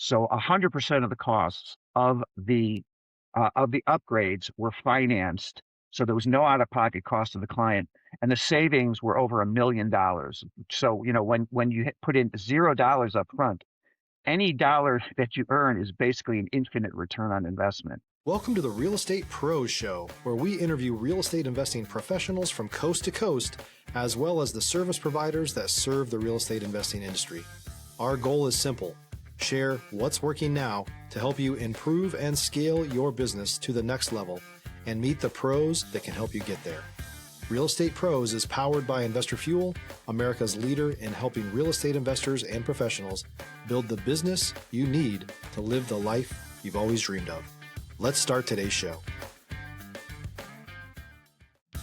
So 100% of the costs of the upgrades were financed. So there was no out-of-pocket cost to the client, and the savings were over $1 million. So, when you put in $0 up front, any dollar that you earn is basically an infinite return on investment. Welcome to the Real Estate Pros Show, where we interview real estate investing professionals from coast to coast, as well as the service providers that serve the real estate investing industry. Our goal is simple: share what's working now to help you improve and scale your business to the next level and meet the pros that can help you get there. Real Estate Pros is powered by Investor Fuel, America's leader in helping real estate investors and professionals build the business you need to live the life you've always dreamed of. Let's start today's show.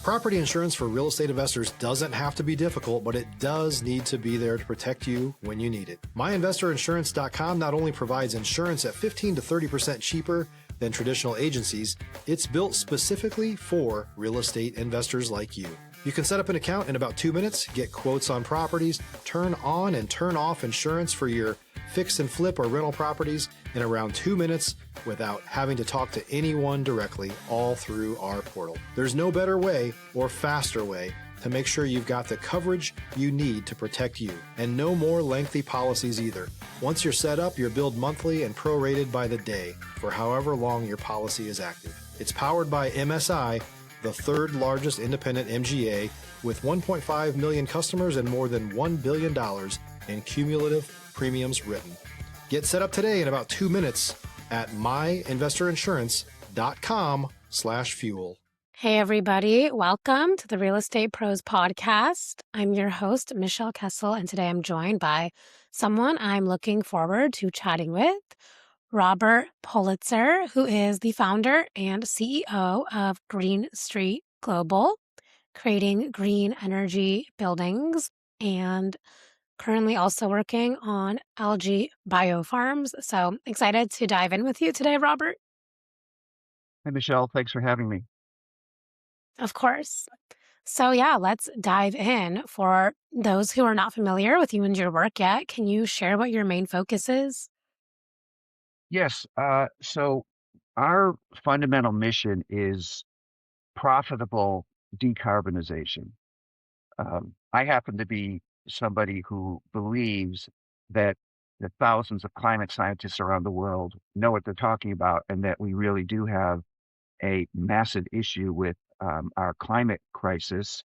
Property insurance for real estate investors doesn't have to be difficult, but it does need to be there to protect you when you need it. MyInvestorInsurance.com not only provides insurance at 15 to 30% cheaper than traditional agencies, it's built specifically for real estate investors like you. You can set up an account in about 2 minutes, get quotes on properties, turn on and turn off insurance for your fix and flip or rental properties in around 2 minutes without having to talk to anyone directly, all through our portal. There's no better way or faster way to make sure you've got the coverage you need to protect you, and no more lengthy policies either. Once you're set up, you're billed monthly and prorated by the day for however long your policy is active. It's powered by MSI, the third largest independent MGA, with 1.5 million customers and more than $1 billion in cumulative premiums written. Get set up today in about 2 minutes at myinvestorinsurance.com/fuel. Hey, everybody. Welcome to the Real Estate Pros podcast. I'm your host, Michelle Kesil, and today I'm joined by someone I'm looking forward to chatting with, Robert Politzer, who is the founder and CEO of Green Street Global, creating green energy buildings, and currently also working on algae biofarms. So excited to dive in with you today, Robert. Hey, Michelle, thanks for having me. Of course. So yeah, let's dive in. For those who are not familiar with you and your work yet, can you share what your main focus is? Yes, so our fundamental mission is profitable decarbonization. I happen to be somebody who believes that the thousands of climate scientists around the world know what they're talking about, and that we really do have a massive issue with our climate crisis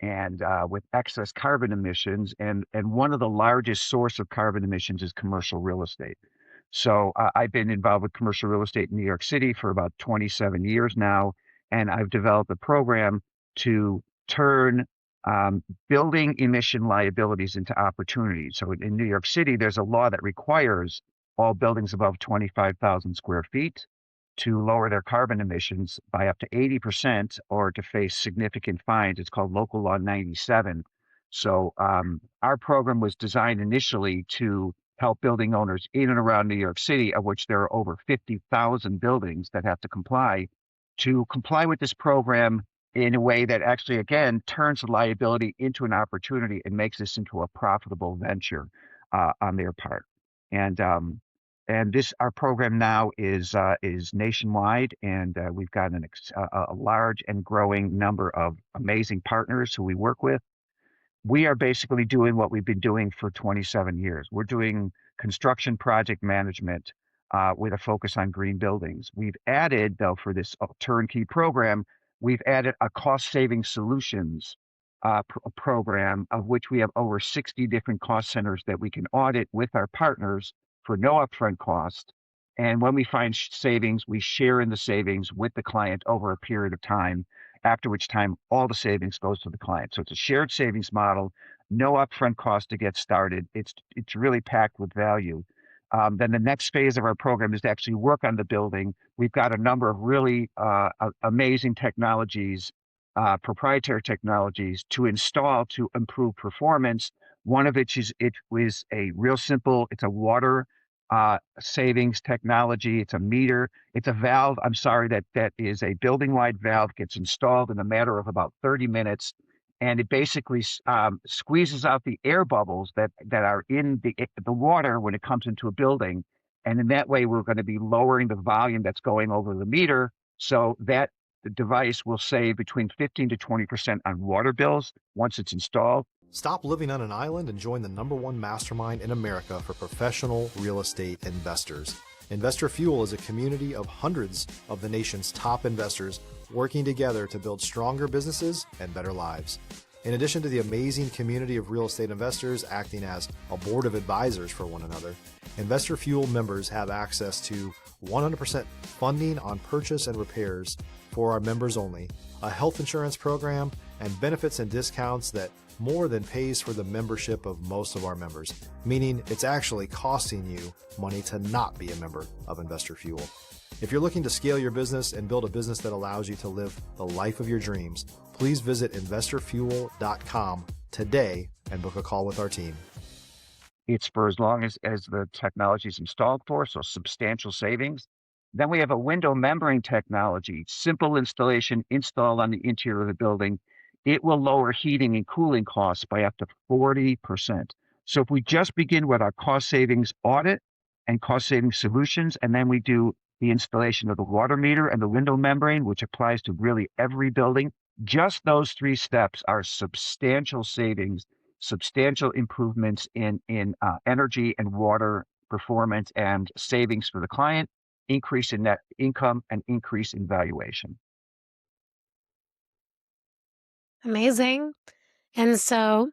and with excess carbon emissions. And one of the largest source of carbon emissions is commercial real estate. So I've been involved with commercial real estate in New York City for about 27 years now, and I've developed a program to turn building emission liabilities into opportunities. So in New York City, there's a law that requires all buildings above 25,000 square feet to lower their carbon emissions by up to 80% or to face significant fines. It's called Local Law 97. So our program was designed initially to help building owners in and around New York City, of which there are over 50,000 buildings that have to comply with this program in a way that actually, again, turns the liability into an opportunity and makes this into a profitable venture on their part. And our program now is nationwide, and we've got a large and growing number of amazing partners who we work with. We are basically doing what we've been doing for 27 years. We're doing construction project management with a focus on green buildings. We've added, though, for this turnkey program, we've added a cost-saving solutions program, of which we have over 60 different cost centers that we can audit with our partners for no upfront cost. And when we find savings, we share in the savings with the client over a period of time, after which time all the savings goes to the client. So it's a shared savings model, no upfront cost to get started. It's really packed with value. Then the next phase of our program is to actually work on the building. We've got a number of really amazing technologies, proprietary technologies to install to improve performance. One of which is a real simple, it's a water savings technology. It's a meter. It's a valve, I'm sorry, that is a building-wide valve, gets installed in a matter of about 30 minutes. And it basically squeezes out the air bubbles that are in the water when it comes into a building. And in that way, we're going to be lowering the volume that's going over the meter. So that the device will save between 15 to 20% on water bills once it's installed. Stop living on an island and join the #1 mastermind in America for professional real estate investors. Investor Fuel is a community of hundreds of the nation's top investors working together to build stronger businesses and better lives. In addition to the amazing community of real estate investors acting as a board of advisors for one another, Investor Fuel members have access to 100% funding on purchase and repairs for our members only, a health insurance program, and benefits and discounts that more than pays for the membership of most of our members, meaning it's actually costing you money to not be a member of Investor Fuel. If you're looking to scale your business and build a business that allows you to live the life of your dreams, please visit investorfuel.com today and book a call with our team. It's for as long as the technology is installed for, so substantial savings. Then we have a window membrane technology, simple installation installed on the interior of the building. It will lower heating and cooling costs by up to 40%. So if we just begin with our cost savings audit and cost savings solutions, and then we do the installation of the water meter and the window membrane, which applies to really every building, just those 3 steps are substantial savings, substantial improvements in energy and water performance and savings for the client, increase in net income, and increase in valuation. Amazing. And so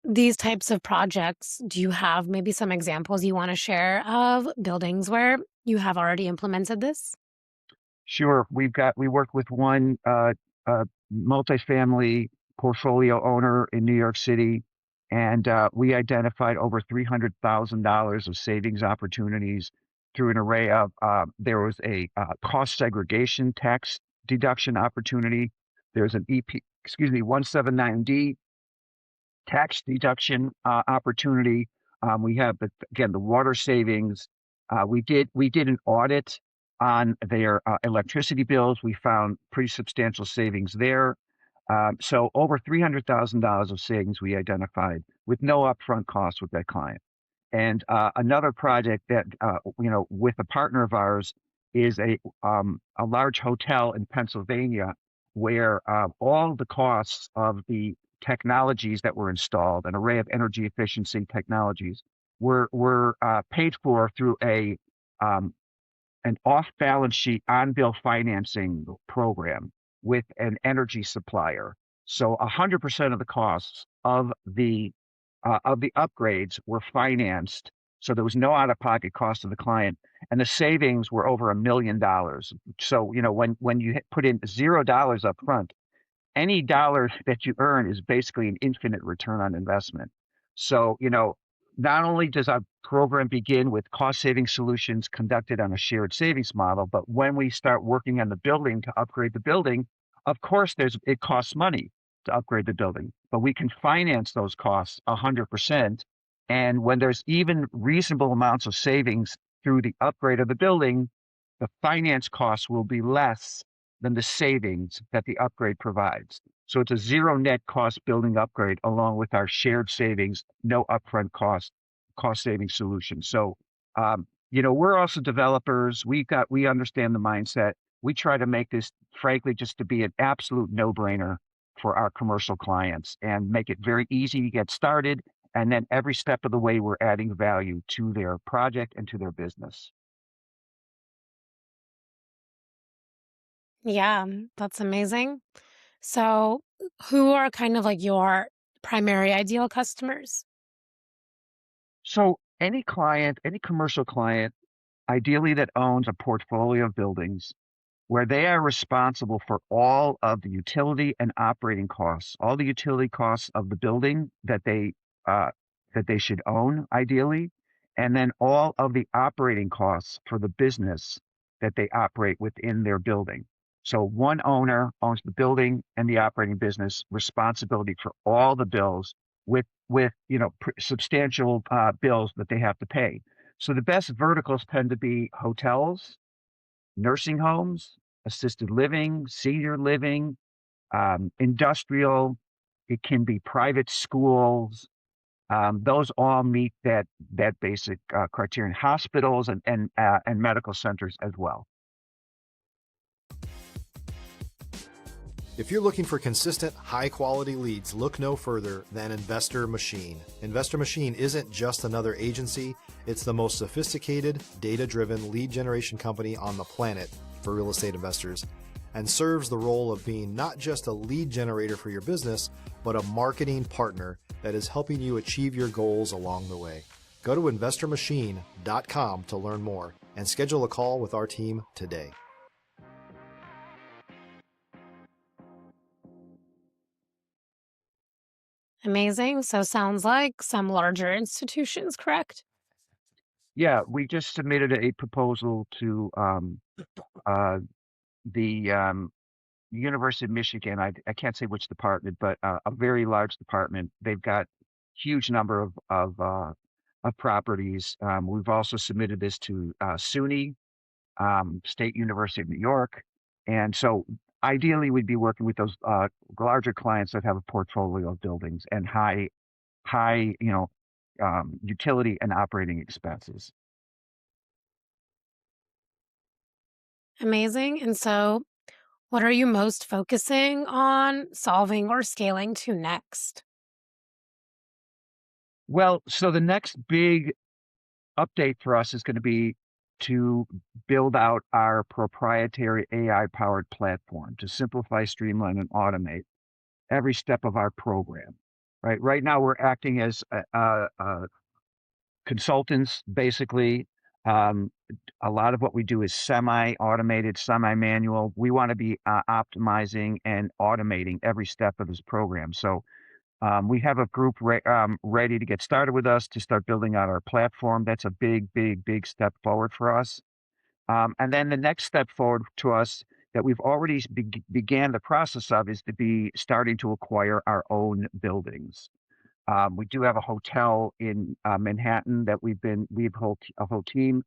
these types of projects, do you have maybe some examples you want to share of buildings where you have already implemented this? Sure, we worked with one multifamily portfolio owner in New York City, and we identified over $300,000 of savings opportunities through an array of. There was a cost segregation tax deduction opportunity. There's an 179D tax deduction opportunity. We have again the water savings. We did an audit on their electricity bills. We found pretty substantial savings there. So over $300,000 of savings we identified with no upfront costs with that client. And another project that with a partner of ours is a large hotel in Pennsylvania where all the costs of the technologies that were installed, an array of energy efficiency technologies, were paid for through an off-balance sheet on-bill financing program with an energy supplier. So 100% of the costs of the upgrades were financed. So there was no out-of-pocket cost to the client, and the savings were over $1 million. So when you put in $0 up front, any dollar that you earn is basically an infinite return on investment. So, not only does our program begin with cost saving solutions conducted on a shared savings model, but when we start working on the building to upgrade the building, of course, it costs money to upgrade the building, but we can finance those costs 100%. And when there's even reasonable amounts of savings through the upgrade of the building, the finance costs will be less than the savings that the upgrade provides. So it's a zero net cost building upgrade along with our shared savings, no upfront cost saving solution. So, we're also developers. We understand the mindset. We try to make this, frankly, just to be an absolute no-brainer for our commercial clients and make it very easy to get started. And then every step of the way, we're adding value to their project and to their business. Yeah, that's amazing. So, who are kind of like your primary ideal customers? So any commercial client, ideally that owns a portfolio of buildings where they are responsible for all of the utility and operating costs, all the utility costs of the building uh, that they should own ideally, and then all of the operating costs for the business that they operate within their building. So one owner owns the building and the operating business, responsibility for all the bills with substantial bills that they have to pay. So the best verticals tend to be hotels, nursing homes, assisted living, senior living, industrial. It can be private schools, Those all meet that basic criterion. Hospitals and medical centers as well. If you're looking for consistent, high-quality leads, look no further than Investor Machine. Investor Machine isn't just another agency, it's the most sophisticated, data-driven lead generation company on the planet for real estate investors, and serves the role of being not just a lead generator for your business, but a marketing partner that is helping you achieve your goals along the way. Go to investormachine.com to learn more and schedule a call with our team today. Amazing. So sounds like some larger institutions, correct? Yeah, we just submitted a proposal to the University of Michigan. I can't say which department, but a very large department. They've got huge number of properties. We've also submitted this to SUNY, State University of New York, and so ideally we'd be working with those larger clients that have a portfolio of buildings and high utility and operating expenses. Amazing. And so, what are you most focusing on solving or scaling to next? Well, so the next big update for us is going to be to build out our proprietary AI-powered platform to simplify, streamline, and automate every step of our program. Right now, we're acting as consultants, basically. A lot of what we do is semi-automated, semi-manual. We want to be optimizing and automating every step of this program. So we have a group ready to get started with us to start building out our platform. That's a big, big, big step forward for us. And then the next step forward to us that we've already began the process of is to be starting to acquire our own buildings. We do have a hotel in Manhattan that we've a whole team.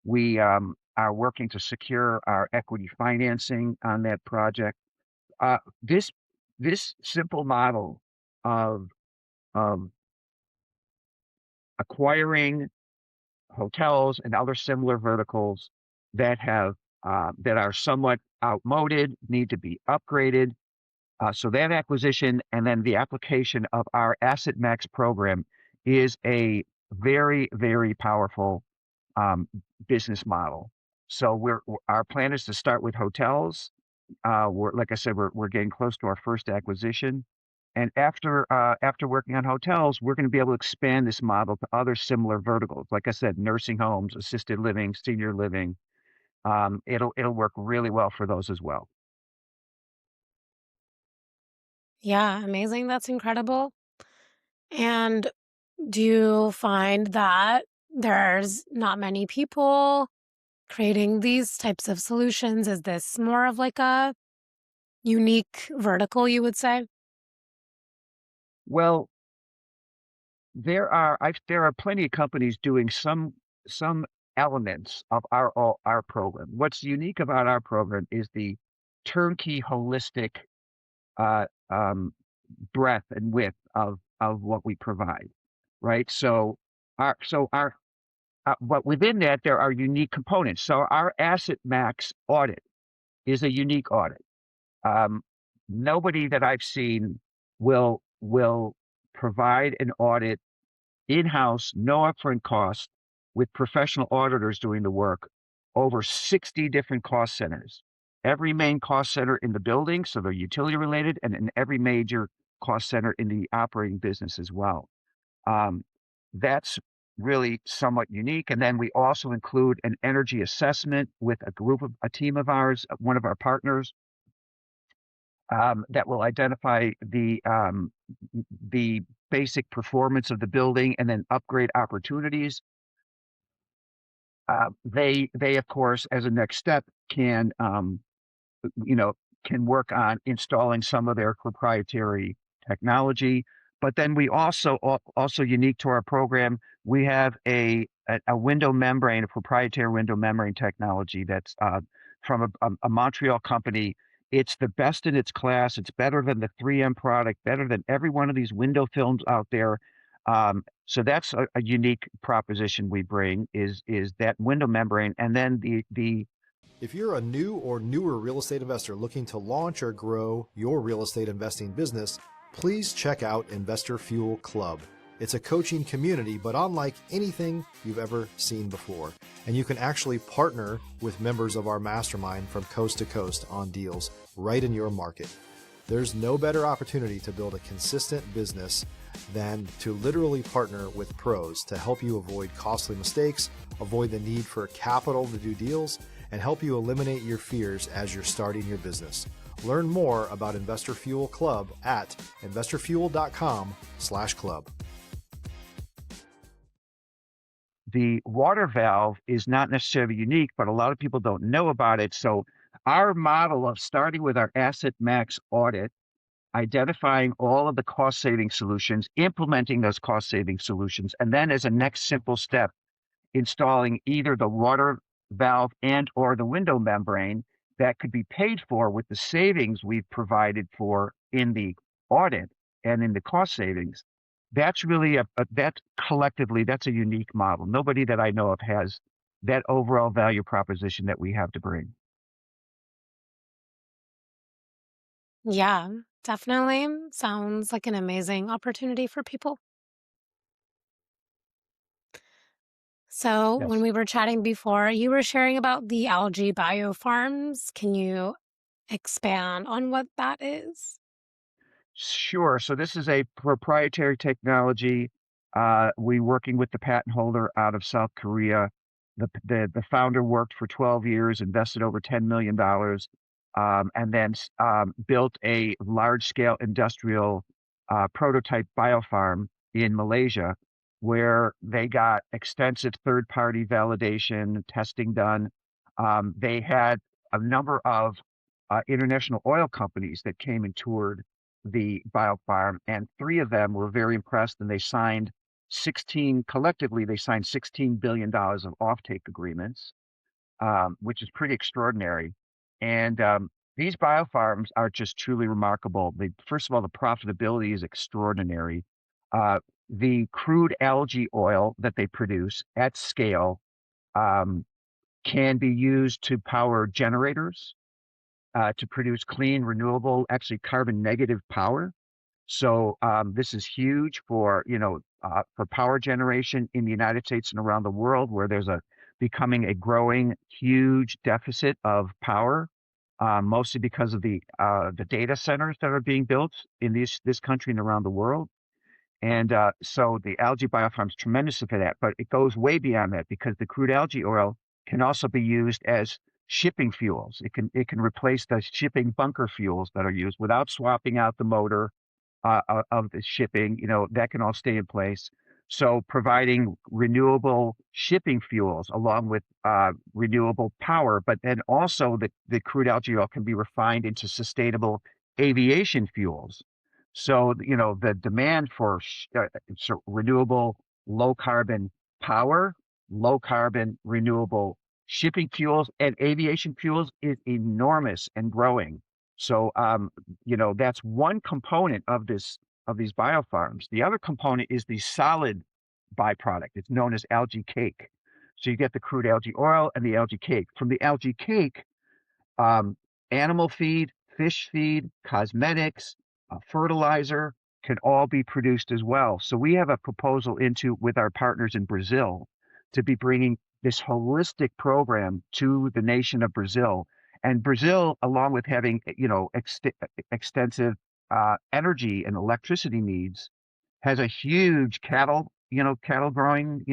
We are working to secure our equity financing on that project. Uh, this this simple model of of acquiring hotels and other similar verticals that that are somewhat outmoded, need to be upgraded. So that acquisition and then the application of our Asset Max program is a very, very powerful business model. So our plan is to start with hotels. Like I said, we're getting close to our first acquisition, and after working on hotels, we're going to be able to expand this model to other similar verticals. Like I said, nursing homes, assisted living, senior living. It'll work really well for those as well. Yeah, amazing. That's incredible. And do you find that there's not many people creating these types of solutions? Is this more of like a unique vertical, you would say? Well, there are plenty of companies doing some elements of our program. What's unique about our program is the turnkey, holistic uh, um, breadth and width of what we provide, right? But within that there are unique components. So our Asset Max audit is a unique audit. Um, Nobody that I've seen will provide an audit in-house, no upfront cost, with professional auditors doing the work over 60 different cost centers. Every main cost center in the building, so they're utility related, and in every major cost center in the operating business as well. Um, that's really somewhat unique. And then we also include an energy assessment with a team of ours, one of our partners, that will identify the basic performance of the building and then upgrade opportunities. They of course, as a next step, you know, can work on installing some of their proprietary technology. But then we also unique to our program, we have a window membrane, a proprietary window membrane technology that's from a Montreal company. It's the best in its class. It's better than the 3M product, better than every one of these window films out there. So that's a unique proposition we bring is that window membrane, and then the If you're a new or newer real estate investor looking to launch or grow your real estate investing business, please check out Investor Fuel Club. It's a coaching community, but unlike anything you've ever seen before. And you can actually partner with members of our mastermind from coast to coast on deals right in your market. There's no better opportunity to build a consistent business than to literally partner with pros to help you avoid costly mistakes, avoid the need for capital to do deals, and help you eliminate your fears as you're starting your business. Learn more about Investor Fuel Club at investorfuel.com/club. the water valve is not necessarily unique, but a lot of people don't know about it. So our model of starting with our Asset Max audit, identifying all of the cost saving solutions, implementing those cost saving solutions, and then as a next simple step, installing either the water valve and or the window membrane that could be paid for with the savings we've provided for in the audit and in the cost savings. That's really that collectively, that's a unique model. Nobody that I know of has that overall value proposition that we have to bring. Yeah, definitely sounds like an amazing opportunity for people. So, when Yes. we were chatting before, you were sharing about the algae biofarms. Can you expand on what that is? Sure. So this is a proprietary technology. We working with the patent holder out of South Korea. The founder worked for 12 years, invested over $10 million, and then built a large scale industrial prototype biofarm in Malaysia, where they got extensive third party validation testing done. They had a number of international oil companies that came and toured the biofarm, and three of them were very impressed, and they signed 16 collectively. They signed $16 billion of offtake agreements, which is pretty extraordinary. And these biofarms are just truly remarkable. First of all, the profitability is extraordinary. Uh, the crude algae oil that they produce at scale um, can be used to power generators, to produce clean, renewable, actually carbon negative power. So this is huge for for power generation in the United States and around the world, where there's a becoming a growing huge deficit of power, mostly because of the data centers that are being built in this country and around the world. And so the algae biofarm is tremendous for that, but it goes way beyond that because the crude algae oil can also be used as shipping fuels. It can replace the shipping bunker fuels that are used without swapping out the motor of the shipping. That can all stay in place. So providing renewable shipping fuels along with renewable power, but then also the crude algae oil can be refined into sustainable aviation fuels. So, the demand for renewable, low carbon power, low carbon, renewable shipping fuels, and aviation fuels is enormous and growing. So, that's one component of these biofarms. The other component is the solid byproduct. It's known as algae cake. So you get the crude algae oil and the algae cake. From the algae cake, um, animal feed, fish feed, cosmetics, fertilizer can all be produced as well. So we have a proposal with our partners in Brazil to be bringing this holistic program to the nation of Brazil. And Brazil, along with having extensive energy and electricity needs, has a huge cattle growing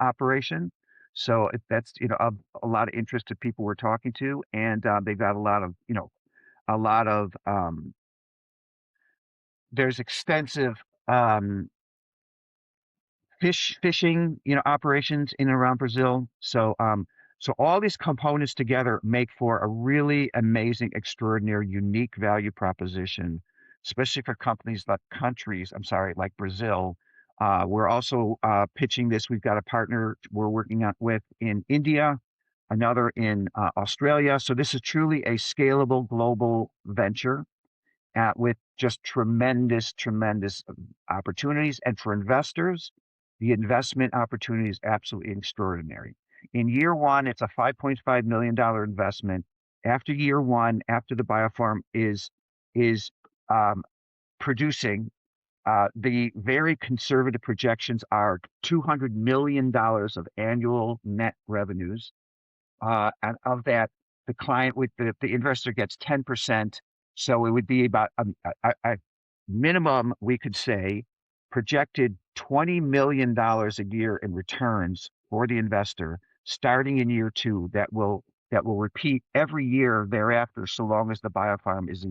operation. So that's of a lot of interest to people we're talking to, and they've got a lot of there's extensive um, fishing operations in and around Brazil. So all these components together make for a really amazing, extraordinary, unique value proposition, especially for countries, I'm sorry, like Brazil. We're also pitching this. We've got a partner we're working on with in India, another in Australia. So this is truly a scalable global venture. with just tremendous, tremendous opportunities. And for investors, the investment opportunity is absolutely extraordinary. In year one, it's a $5.5 million investment. After year one, after the biofarm is producing, the very conservative projections are $200 million of annual net revenues. And of that, the client with the investor gets 10%. So it would be about a minimum, we could say, projected $20 million a year in returns for the investor starting in year two that will repeat every year thereafter, so long as the biofarm is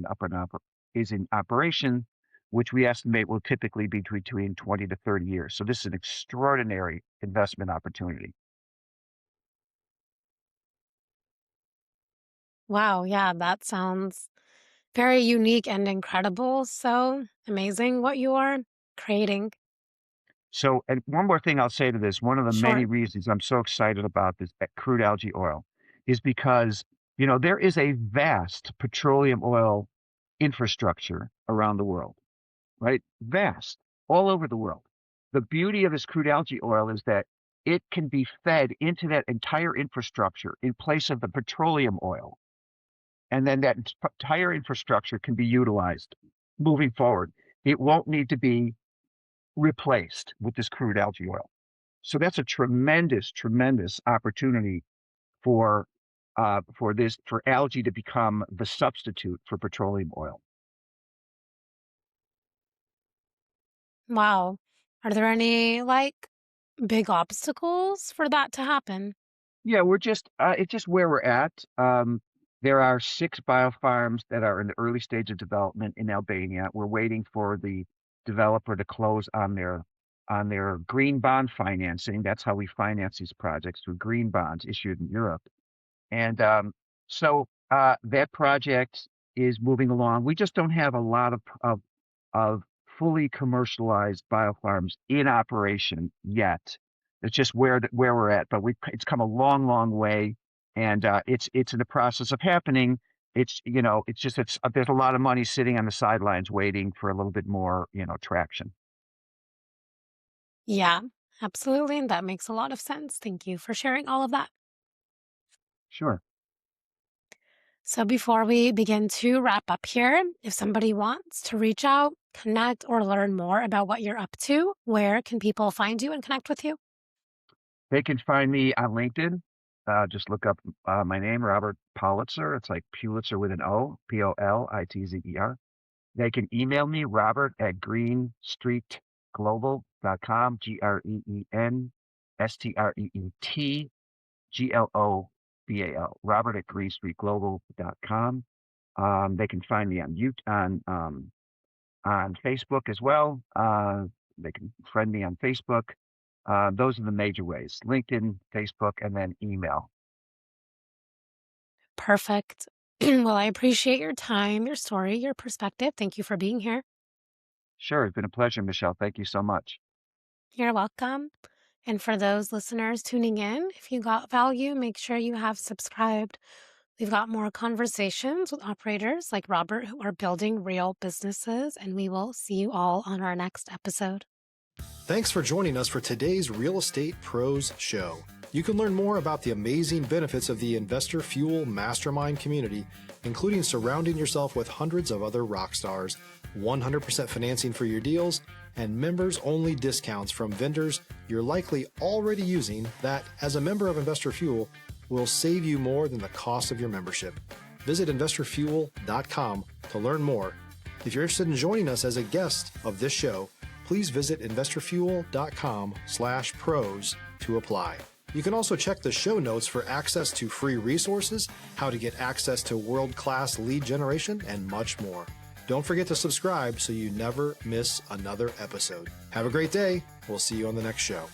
in operation, which we estimate will typically be between 20 to 30 years. So this is an extraordinary investment opportunity. Wow, yeah, that sounds very unique and incredible. So amazing what you are creating. So, and one more thing I'll say to this, one of the many Sure. reasons I'm so excited about this crude algae oil is because, you know, there is a vast petroleum oil infrastructure around the world, right? Vast, all over the world. The beauty of this crude algae oil is that it can be fed into that entire infrastructure in place of the petroleum oil. And then that entire infrastructure can be utilized moving forward. It won't need to be replaced with this crude algae oil. So that's a tremendous, tremendous opportunity for for algae to become the substitute for petroleum oil. Wow. Are there any like big obstacles for that to happen? Yeah, we're just it's just where we're at. There are 6 biofarms that are in the early stage of development in Albania. We're waiting for the developer to close on their green bond financing. That's how we finance these projects, through green bonds issued in Europe. And that project is moving along. We just don't have a lot of fully commercialized biofarms in operation yet. It's just where we're at, but it's come a long, long way, and it's in the process of happening. It's you know it's just it's there's a lot of money sitting on the sidelines waiting for a little bit more traction. Yeah, absolutely. And that makes a lot of sense. Thank you for sharing all of that. Sure. So, before we begin to wrap up here, if somebody wants to reach out, connect, or learn more about what you're up to, where can people find you and connect with you? They can find me on LinkedIn. Just look up my name, Robert Politzer. It's like Pulitzer with an O, Politzer. They can email me, Robert at greenstreetglobal.com, GreenStreetGlobal, Robert at greenstreetglobal.com. They can find me on Facebook as well. They can friend me on Facebook. Those are the major ways: LinkedIn, Facebook, and then email. Perfect. Well, I appreciate your time, your story, your perspective. Thank you for being here. Sure, it's been a pleasure, Michelle. Thank you so much. You're welcome. And for those listeners tuning in, if you got value, make sure you have subscribed. We've got more conversations with operators like Robert who are building real businesses, and we will see you all on our next episode. Thanks for joining us for today's Real Estate Pros Show. You can learn more about the amazing benefits of the Investor Fuel Mastermind community, including surrounding yourself with hundreds of other rock stars, 100% financing for your deals, and members-only discounts from vendors you're likely already using that, as a member of Investor Fuel, will save you more than the cost of your membership. Visit investorfuel.com to learn more. If you're interested in joining us as a guest of this show, please visit investorfuel.com/pros to apply. You can also check the show notes for access to free resources, how to get access to world-class lead generation, and much more. Don't forget to subscribe so you never miss another episode. Have a great day. We'll see you on the next show.